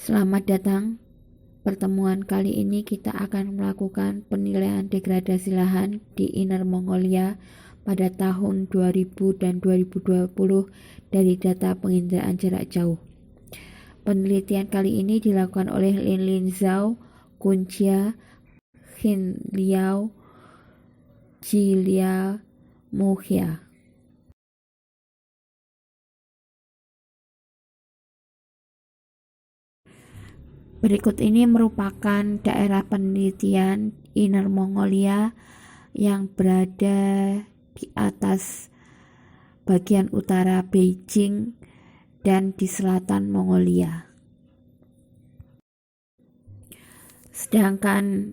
Selamat datang. Pertemuan kali ini kita akan melakukan penilaian degradasi lahan di Inner Mongolia pada tahun 2000 dan 2020 dari data penginderaan jarak jauh. Penelitian kali ini dilakukan oleh Lin Zhao, Kun Jia, Hin Liao, Ji Liao, Mo Hia. Berikut ini merupakan daerah penelitian Inner Mongolia yang berada di atas bagian utara Beijing dan di selatan Mongolia. Sedangkan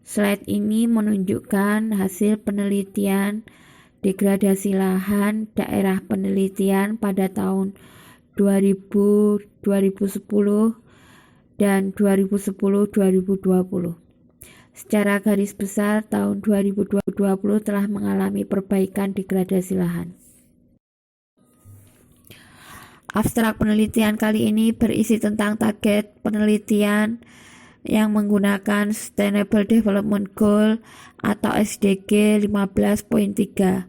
slide ini menunjukkan hasil penelitian degradasi lahan daerah penelitian pada tahun 2000, 2010 dan 2010-2020. Secara garis besar, tahun 2020 telah mengalami perbaikan degradasi lahan. Abstrak penelitian kali ini berisi tentang target penelitian yang menggunakan Sustainable Development Goal atau SDG 15.3.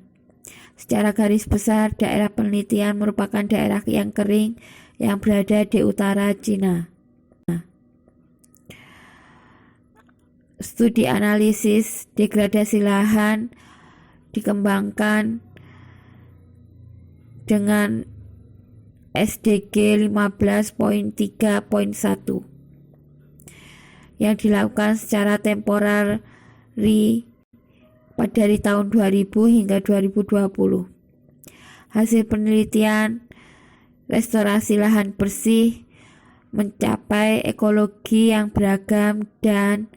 Secara garis besar, daerah penelitian merupakan daerah yang kering yang berada di utara Cina. Studi analisis degradasi lahan dikembangkan dengan SDG 15.3.1 yang dilakukan secara temporer dari tahun 2000 hingga 2020. Hasil penelitian restorasi lahan bersih mencapai ekologi yang beragam dan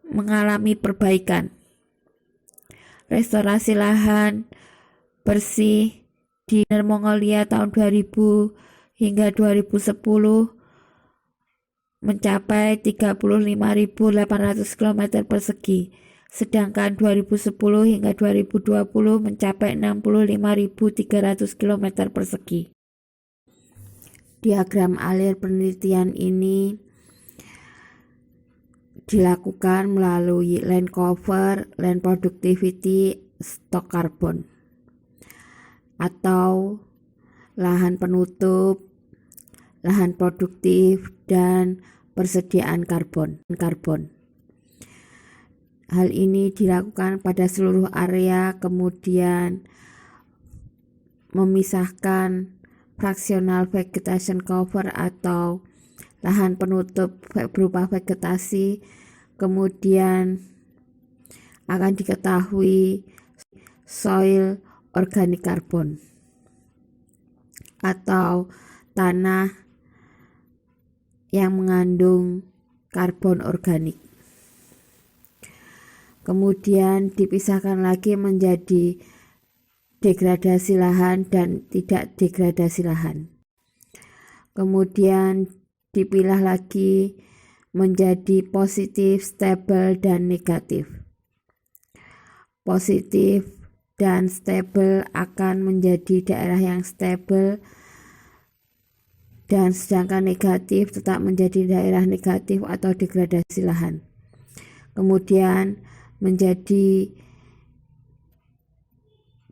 mengalami perbaikan. Restorasi lahan bersih di Inner Mongolia tahun 2000 hingga 2010 mencapai 35.800 km persegi, sedangkan 2010 hingga 2020 mencapai 65.300 km persegi. Diagram alir penelitian ini dilakukan melalui land cover, land productivity, stok karbon, atau lahan penutup, lahan produktif, dan persediaan karbon. Hal ini dilakukan pada seluruh area, kemudian memisahkan fractional vegetation cover atau lahan penutup berupa vegetasi, kemudian akan diketahui soil organic carbon atau tanah yang mengandung karbon organik. Kemudian dipisahkan lagi menjadi degradasi lahan dan tidak degradasi lahan. Kemudian dipilah lagi menjadi positif, stable, dan negatif. Positif dan stable akan menjadi daerah yang stable, dan sedangkan negatif tetap menjadi daerah negatif atau degradasi lahan. Kemudian menjadi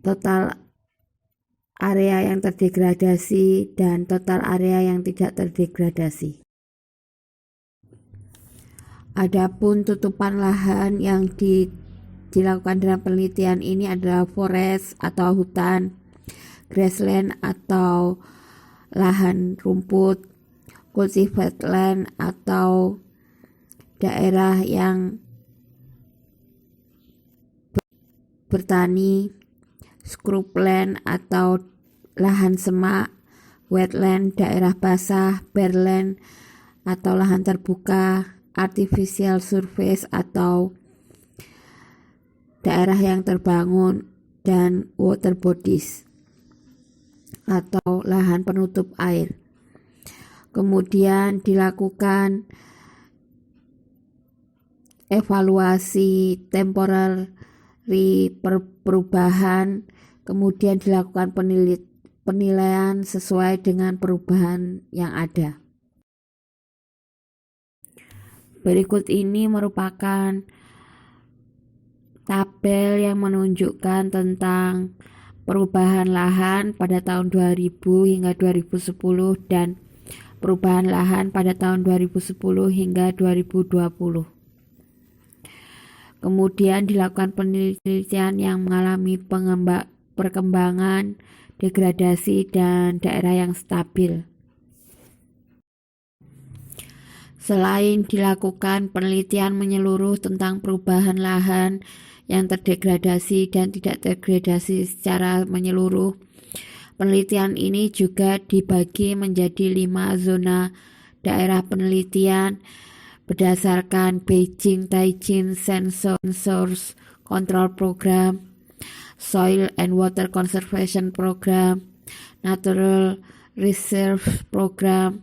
total area yang terdegradasi dan total area yang tidak terdegradasi. Adapun tutupan lahan yang dilakukan dalam penelitian ini adalah forest atau hutan, grassland atau lahan rumput, cultivated land atau daerah yang bertani, scrubland atau lahan semak, wetland, daerah basah, barren atau lahan terbuka, artificial surface atau daerah yang terbangun, dan water bodies atau lahan penutup air. Kemudian dilakukan evaluasi temporary perubahan, kemudian dilakukan penilaian sesuai dengan perubahan yang ada. Berikut ini merupakan tabel yang menunjukkan tentang perubahan lahan pada tahun 2000 hingga 2010 dan perubahan lahan pada tahun 2010 hingga 2020. Kemudian dilakukan penelitian yang mengalami perkembangan, degradasi, dan daerah yang stabil. Selain dilakukan penelitian menyeluruh tentang perubahan lahan yang terdegradasi dan tidak terdegradasi secara menyeluruh, penelitian ini juga dibagi menjadi 5 zona daerah penelitian berdasarkan Beijing-Taichin Sensors Control Program, Soil and Water Conservation Program, Natural Reserve Program,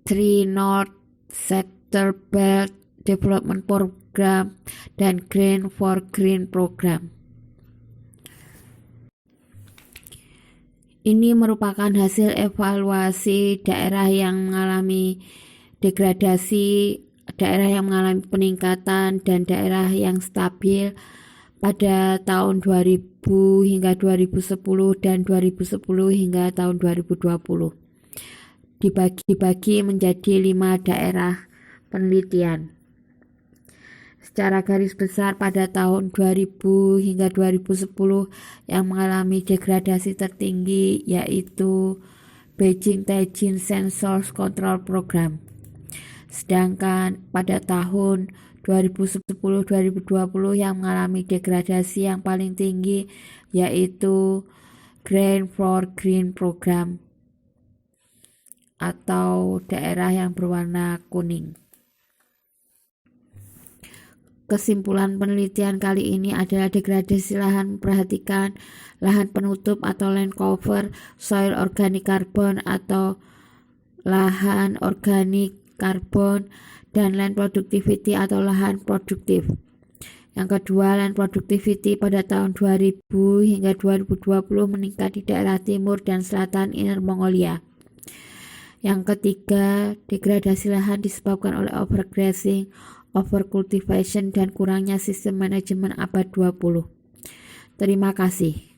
Tree North Sector Belt Development Program, dan Green for Green Program. Ini merupakan hasil evaluasi daerah yang mengalami degradasi, daerah yang mengalami peningkatan, dan daerah yang stabil pada tahun 2000 hingga 2010 dan 2010 hingga tahun 2020. Dibagi menjadi 5 daerah penelitian. Secara garis besar pada tahun 2000 hingga 2010 yang mengalami degradasi tertinggi yaitu Beijing-Taichin Sensors Control Program. Sedangkan pada tahun 2010-2020 yang mengalami degradasi yang paling tinggi yaitu Green for Green Program atau daerah yang berwarna kuning. Kesimpulan penelitian kali ini adalah degradasi lahan memperhatikan lahan penutup atau land cover, soil organic carbon atau lahan organik karbon, dan land productivity atau lahan produktif. Yang kedua, land productivity pada tahun 2000 hingga 2020 meningkat di daerah timur dan selatan Inner Mongolia. Yang ketiga, degradasi lahan disebabkan oleh overgrazing, overcultivation, dan kurangnya sistem manajemen abad 20. Terima kasih.